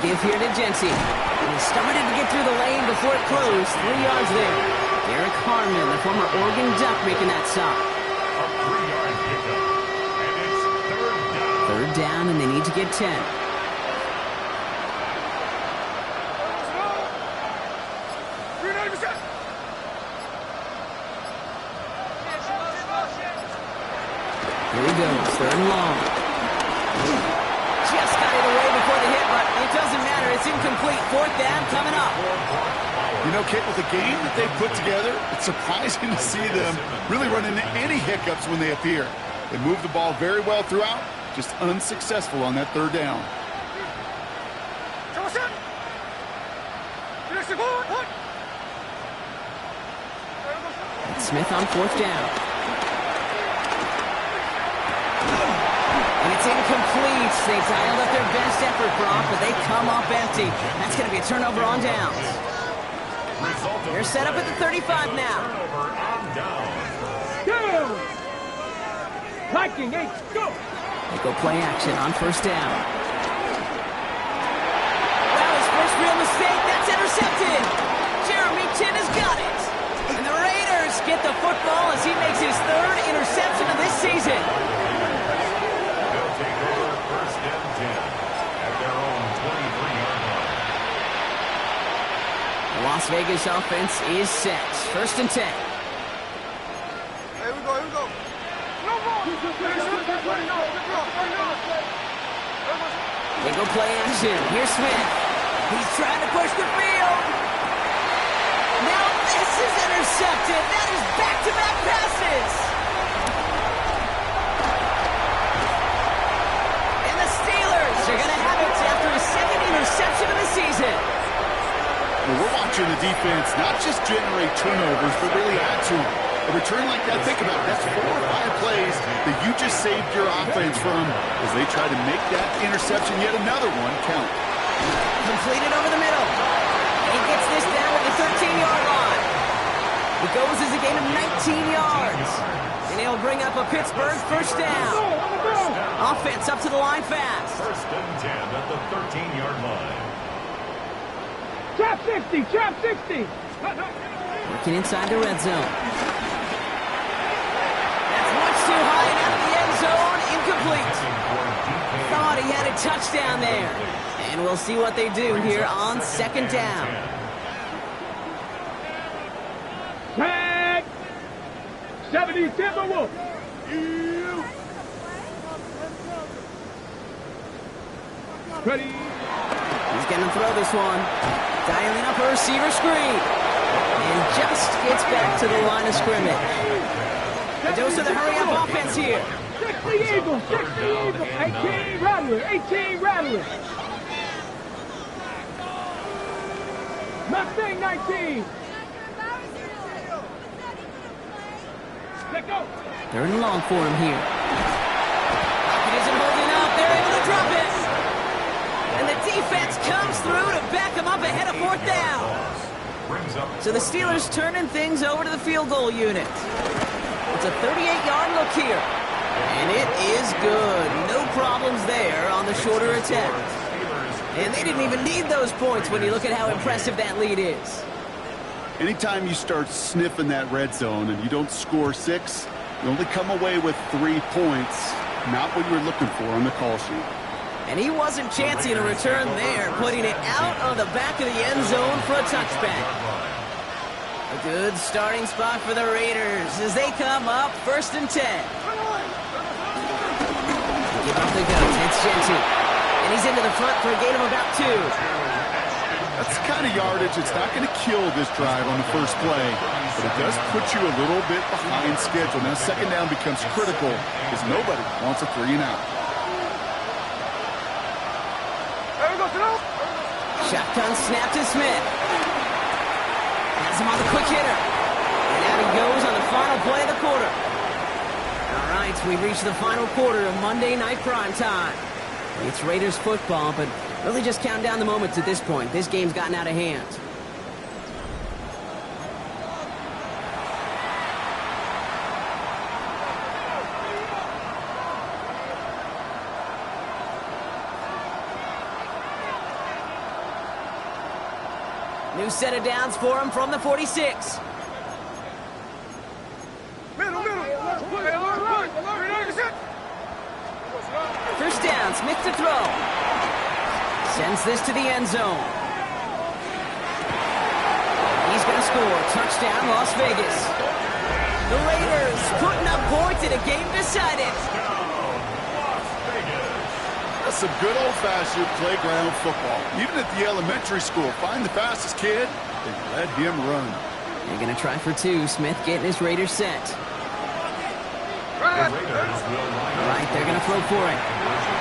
give here to Genty. And he started to get through the lane before it closed. 3 yards there. Derek Harmon, the former Oregon Duck, making that stop. A 3-yard pickup. And it's 3rd down. 3rd down, and they need to get 10. Here he goes, 3rd and long. Just got it away before the hit, but it doesn't matter. It's incomplete. 4th down coming up. You know, Kate, with the game that they put together, it's surprising to see them really run into any hiccups when they appear. They move the ball very well throughout, just unsuccessful on that 3rd down. Smith on 4th down. And it's incomplete. They dialed up their best effort, Brock, but they come up empty. That's going to be a turnover on downs. They're set up at the 35 now. Go! Viking 8, go! They go play action on 1st down. Fullerton has got it. And the Raiders get the football as he makes his third interception of this season. They'll take over first and 10 at their own 23-yard line. The Las Vegas offense is set. First and 10. Here we go. They go play action. Here's Smith. He's trying to push the field. Now this is intercepted. That is back-to-back passes. And the Steelers are going to have it after his second interception of the season. Well, we're watching the defense not just generate turnovers, but really add to them. A return like that, think about it, that's 4 or 5 plays that you just saved your offense from as they try to make that interception, yet another one, count. Completed over the middle. He gets this down to the 13-yard line. It goes as a gain of 19 yards. And he'll bring up a Pittsburgh first down. Offense up to the line fast. First and 10 at the 13-yard line. Trap 60. Working inside the red zone. That's much too high and out of the end zone. Incomplete. Thought he had a touchdown there. And we'll see what they do here on second down. Tag. 70 Timberwolves. Ready. He's going to throw this one. Dialing up a receiver screen. And just gets back to the line of scrimmage. A dose of the hurry-up offense here. 60 Eagles. 18 Rattlers. Mustang 19. Let go. Third and long for him here. It isn't holding up. They're able to drop it. And the defense comes through to back him up ahead of fourth down. So the Steelers turning things over to the field goal unit. It's a 38-yard look here. And it is good. No problems there on the shorter attempt. And they didn't even need those points when you look at how impressive that lead is. Anytime you start sniffing that red zone and you don't score 6, you only come away with 3 points. Not what you were looking for on the call sheet. And he wasn't chancing a return there, putting it out on the back of the end zone for a touchback. A good starting spot for the Raiders as they come up first and 10. Give up the goat. It's Gentry. And he's into the front for a gain of about 2. That's the kind of yardage that's not going to kill this drive on the first play, but it does put you a little bit behind schedule. Now second down becomes critical because nobody wants a 3 and out. Shotgun snap to Smith. Has him on the quick hitter. And out he goes on the final play of the quarter. All right, we've reached the final quarter of Monday Night Primetime. It's Raiders football, but really just count down the moments at this point. This game's gotten out of hand. New set of downs for him from the 46. First down, Smith to throw. Sends this to the end zone. He's going to score. Touchdown, Las Vegas. The Raiders putting up points in a game decided. That's some good old-fashioned playground football. Even at the elementary school, find the fastest kid and let him run. They're going to try for 2. Smith getting his Raiders set. The Raiders will line All right, they're going to throw for it.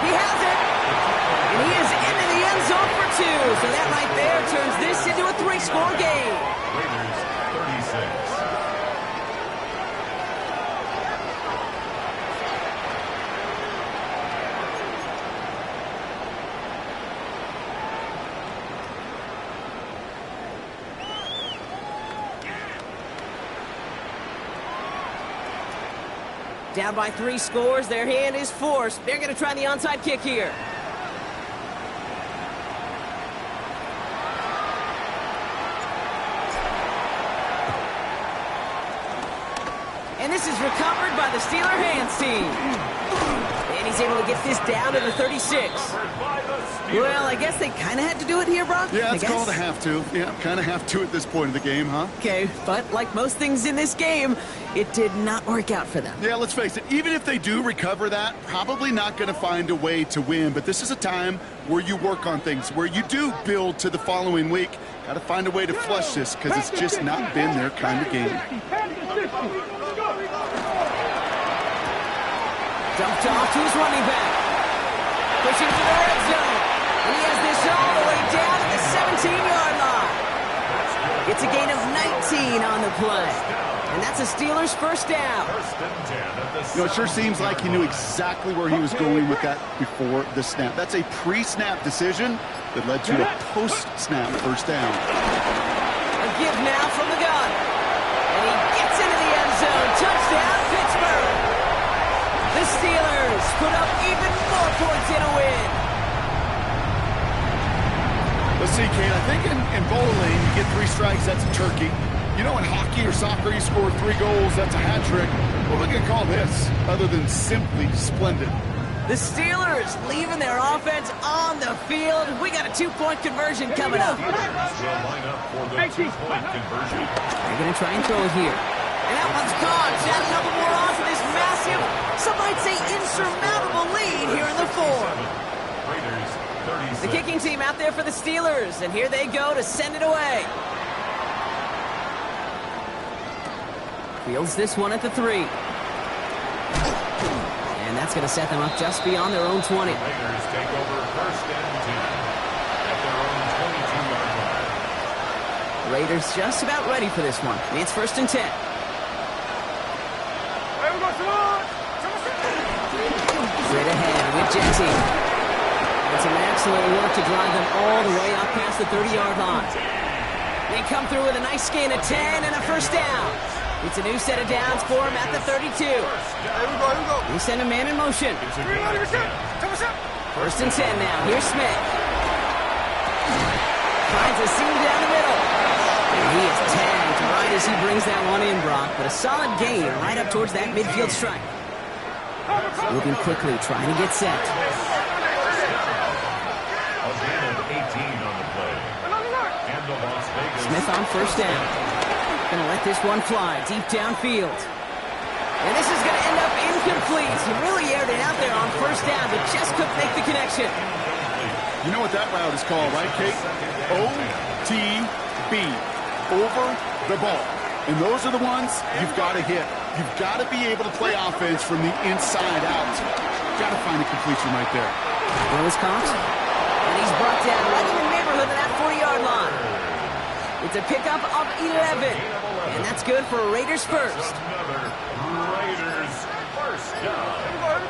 He has it. And he is into the end zone for 2. So that right there turns this into a 3-score game. Raiders 36. Down by 3 scores, their hand is forced. They're going to try the onside kick here. And this is recovered by the Steeler hands team. And he's able to get this down to the 36. Well, I guess they kind of had to do it here, Brock. Yeah, it's called a have to. Yeah, kind of have to at this point of the game, huh? Okay, but like most things in this game, it did not work out for them. Yeah, let's face it. Even if they do recover that, probably not going to find a way to win. But this is a time where you work on things, where you do build to the following week. Got to find a way to flush this because it's just not been their kind of game. Dumped off to his running back. Pushing to the red zone. And he has this all the way down to the 17-yard line. It's a gain of 19 on the play. And that's a Steelers first down. You know, it sure seems like he knew exactly where he was going with that before the snap. That's a pre-snap decision that led to a post-snap first down. A give now from the gun. And he gets into the end zone. Touchdown, Pittsburgh. The Steelers put up even more points in a win. Let's see, Kane, I think in bowling, you get 3 strikes, that's a turkey. You know, in hockey or soccer, you score 3 goals, that's a hat trick. What are we going to call this, other than simply splendid? The Steelers leaving their offense on the field. We got a 2-point conversion coming up. Will line up for the 2-point conversion. They're going to try and throw it here. And that one's gone. Add a couple more on to this massive, some might say insurmountable lead here in the 4th. Raiders, 36. The kicking team out there for the Steelers, and here they go to send it away. Fields this one at the 3. And that's going to set them up just beyond their own 20. Raiders take over first and 10 at their own 22-yard line. Raiders just about ready for this one. It's first and 10. Straight ahead with Jetty. And some excellent work to drive them all the way up past the 30-yard line. They come through with a nice gain of 10 and a first down. It's a new set of downs for him at the 32. Here we go. They send a man in motion. First and 10 now. Here's Smith. Finds a seam down the middle. And he is tagged right as he brings that one in, Brock. But a solid gain right up towards that midfield stripe. Moving quickly, trying to get set. A gain of 18 on the play. And the Las Vegas. Smith on first down. Gonna let this one fly deep downfield. And this is gonna end up incomplete. He really aired it out there on first down, but just couldn't make the connection. You know what that route is called, right, Kate? OTB. Over the ball. And those are the ones you've got to hit. You've got to be able to play offense from the inside out. Got to find a completion right there. Well, is caught. And he's brought down right in the neighborhood of that 40-yard line. It's a pickup of 11. And that's good for Raiders first. Another Raiders first down.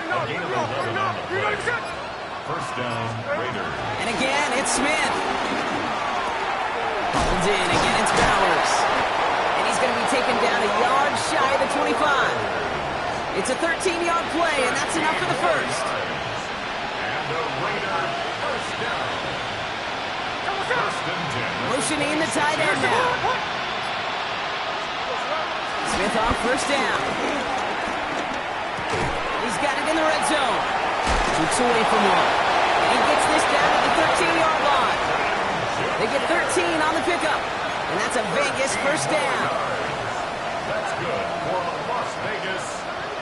A gain of 11 on the play. First down, Raiders. And again, it's Smith. Holds in. Again, it's Bowers. And he's going to be taken down a yard shy of the 25. It's a 13-yard play, and that's enough for the first. And a Raider first down. First and 10. Motioning the tight end now. Smith on first down. He's got it in the red zone. Keeps away from one. And he gets this down at the 13-yard line. They get 13 on the pickup. And that's a Vegas first down. That's good for a Las Vegas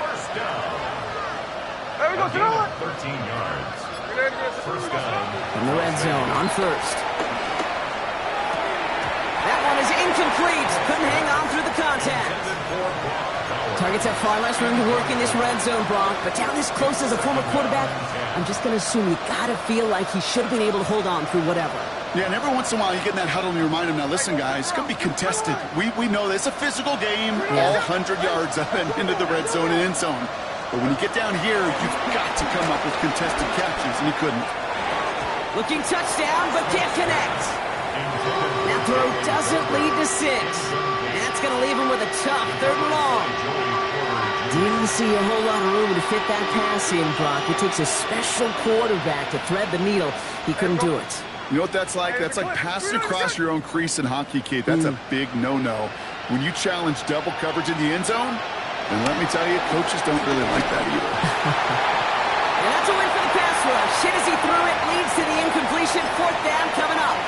first down. There we go, A gain of 13 yards. First down. In the red zone on first. That one is incomplete. Couldn't hang on through the contact. Targets have far less room to work in this red zone, Brock. But down this close as a former quarterback, I'm just going to assume you got to feel like he should have been able to hold on through whatever. Yeah, and every once in a while you get in that huddle and you remind them, now listen, guys, it's going to be contested. We know this. It's a physical game, all 100 yards up and into the red zone and end zone. But when you get down here, you've got to come up with contested catches, and he couldn't. Looking touchdown, but can't connect. That throw doesn't lead to 6. And that's going to leave him with a tough 3rd and long. Didn't see a whole lot of room to fit that pass in, Brock. It takes a special quarterback to thread the needle. He couldn't do it. You know what that's like? That's like passing across your own crease in hockey, Kate. That's a big no-no. When you challenge double coverage in the end zone, And let me tell you, coaches don't really like that either. And that's a win for the pass rush. Hit as he threw it, leads to the incompletion. 4th down coming up.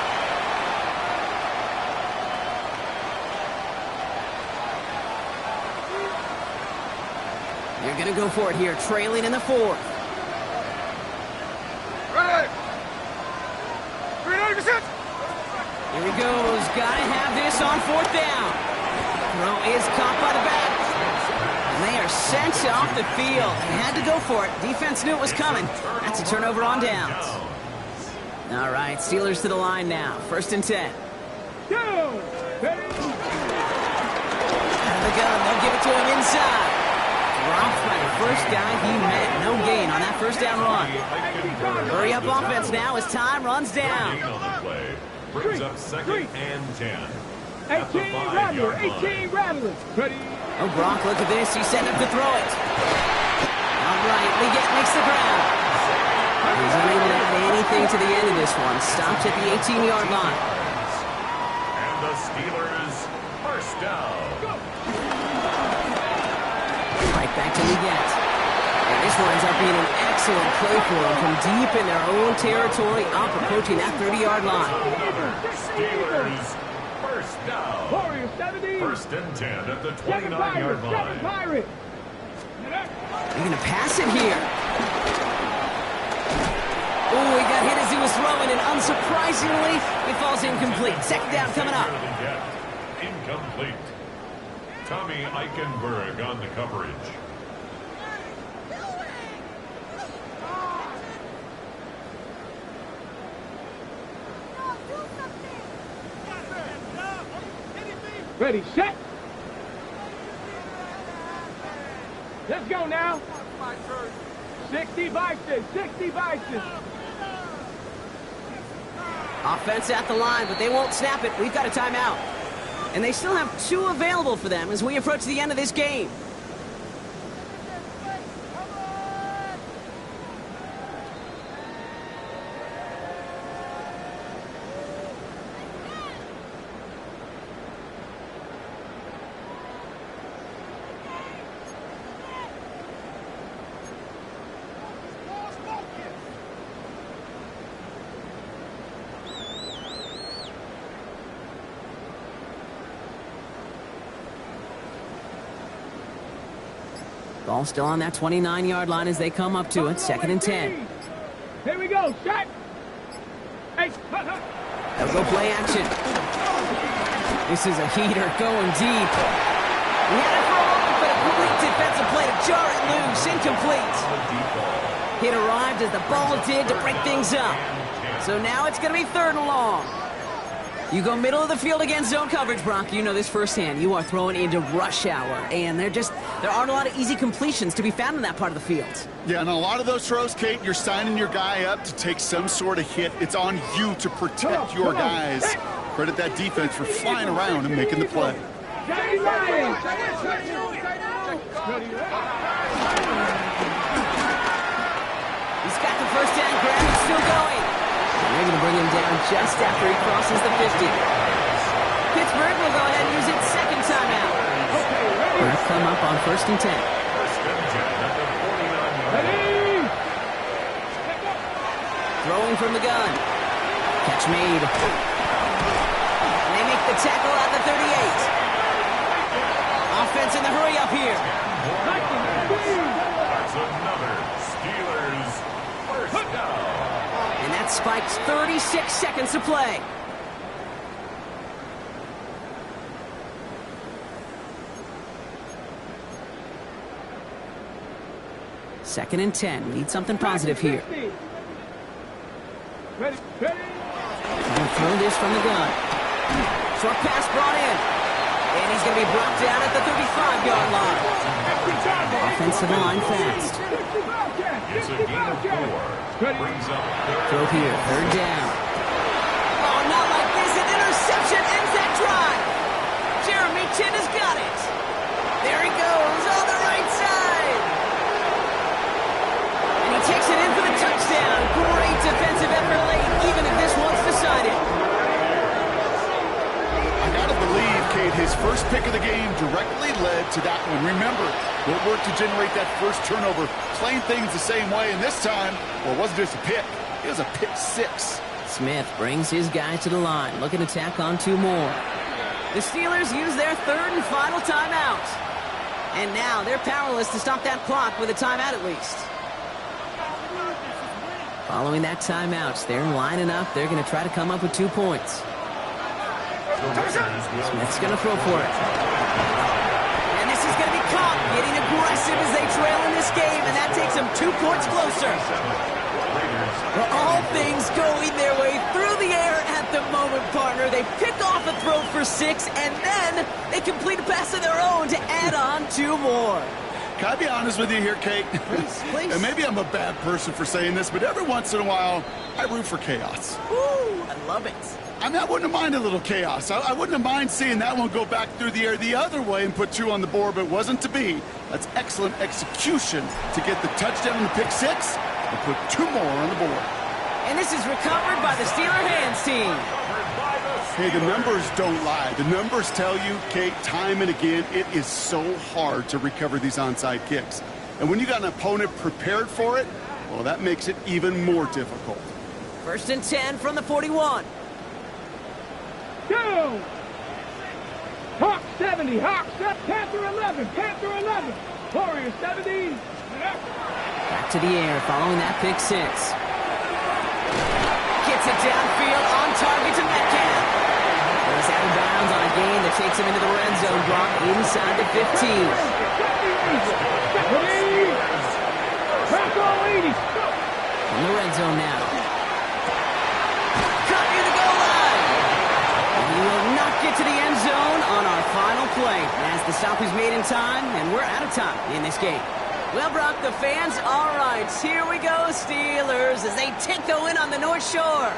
You're going to go for it here, trailing in the 4th. Ready! 390%! Here he goes. Got to have this on 4th down. Throw is caught by the back. And they are sent off the field. They had to go for it. Defense knew it was coming. That's a turnover on downs. All right, Steelers to the line now. 1st and 10. Go! Out of the gun. They'll give it to him inside. Dropped by the first guy he met. No gain on that 1st down run. Hurry up offense now as time runs down. Brings up 2nd and 10. 18 Rattler, 18 Rattler. Ready? Oh, Brock, look at this. He's setting up to throw it. All right, Leggett makes the ground. He's unable to add anything to the end of this one. Stopped at the 18-yard line. And the Steelers, 1st down. Right back to Leggett. And this winds up being an excellent play for them from deep in their own territory, up approaching that 30-yard line. Steelers, 1st down. Warriors 70. 1st and 10 at the 7 29-yard Pirates, 7 line. Pirates. They're going to pass it here. Oh, he got hit as he was throwing, and unsurprisingly, it falls incomplete. 2nd down coming up. Incomplete. Tommy Eichenberg on the coverage. Ready, set. Let's go now. 60 Bison, 60 Bison. Offense at the line, but they won't snap it. We've got a timeout. And they still have 2 available for them as we approach the end of this game. Ball still on that 29-yard line as they come up to it. 2nd and 10. Here we go, set. Hey, They'll go play action. This is a heater going deep. He had it for a moment, but a great defensive play to jar it loose. Incomplete. It arrived as the ball did to break things up. So now it's going to be 3rd and long. You go middle of the field against zone coverage, Brock. You know this firsthand. You are throwing into rush hour, and there aren't a lot of easy completions to be found in that part of the field. Yeah, and a lot of those throws, Kate, you're signing your guy up to take some sort of hit. It's on you to protect your guys. Credit that defense for flying around and making the play. He's got the 1st down grab. He's still going. They're going to bring him down just after he crosses the 50. Pittsburgh will go ahead and use its 2nd timeout. They'll come up on 1st and 10. 1st and 10 at the 49-yard line. Throwing from the gun. Catch made. And they make the tackle at the 38. Offense in the hurry up here. That's another Steelers 1st down. And that spikes 36 seconds to play. Second and 10. Need something positive here. Ready, ready. Gonna throw this from the gun. Short pass brought in. And he's going to be brought down at the 35-yard line. Offensive line fast. It's a gain of 4. Brings up Throw here, 3rd down. Oh, not like this. An interception ends that drive. Jeremy Chin has got it. There he goes on the right side. And he takes it in for the touchdown. Great defensive effort late, even if this one's decided. I gotta believe, Kate, his first pick of the game directly led to that one. Remember, what worked to generate that first turnover, playing things the same way, and this time, well, it wasn't just a pick, it was a pick six. Smith brings his guy to the line, looking to tack on 2 more. The Steelers use their 3rd and final timeout. And now they're powerless to stop that clock with a timeout at least. Following that timeout, they're lining up. They're going to try to come up with 2 points. Smith's going to throw for it. And this is going to be caught, getting aggressive as they trail in this game, and that takes them 2 points closer. Well, all things going their way through the air at the moment, partner. They pick off a throw for 6, and then they complete a pass of their own to add on 2 more. Can I be honest with you here, Kate? Please. And maybe I'm a bad person for saying this, but every once in a while, I root for chaos. Ooh, I love it. I mean, I wouldn't have minded a little chaos. I wouldn't have minded seeing that one go back through the air the other way and put 2 on the board, but it wasn't to be. That's excellent execution to get the touchdown in the pick 6 and put 2 more on the board. And this is recovered by the Steeler hands team. Hey, the numbers don't lie. The numbers tell you, Kate, time and again, it is so hard to recover these onside kicks. And when you got an opponent prepared for it, well, that makes it even more difficult. 1st and 10 from the 41. Go! Hawk 70, Hawk 7, Panther 11, Panther 11, Warrior 70. Back to the air following that pick 6. Gets it downfield on target to Metcalf. Goes out of bounds on a gain that takes him into the red zone, block inside the 15. In the red zone now. Cut near the goal line. And he will not get to the end zone on our final play as the stop is made in time, and we're out of time in this game. Well, Brock, the fans, all right, here we go, Steelers, as they take the win on the North Shore.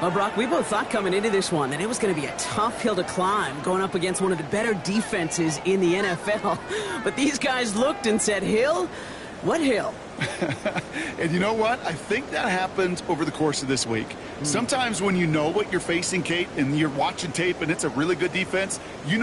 Well, Brock, we both thought coming into this one that it was going to be a tough hill to climb going up against one of the better defenses in the NFL. But these guys looked and said, Hill? What hill? And you know what? I think that happened over the course of this week. Sometimes when you know what you're facing, Kate, and you're watching tape and it's a really good defense, you know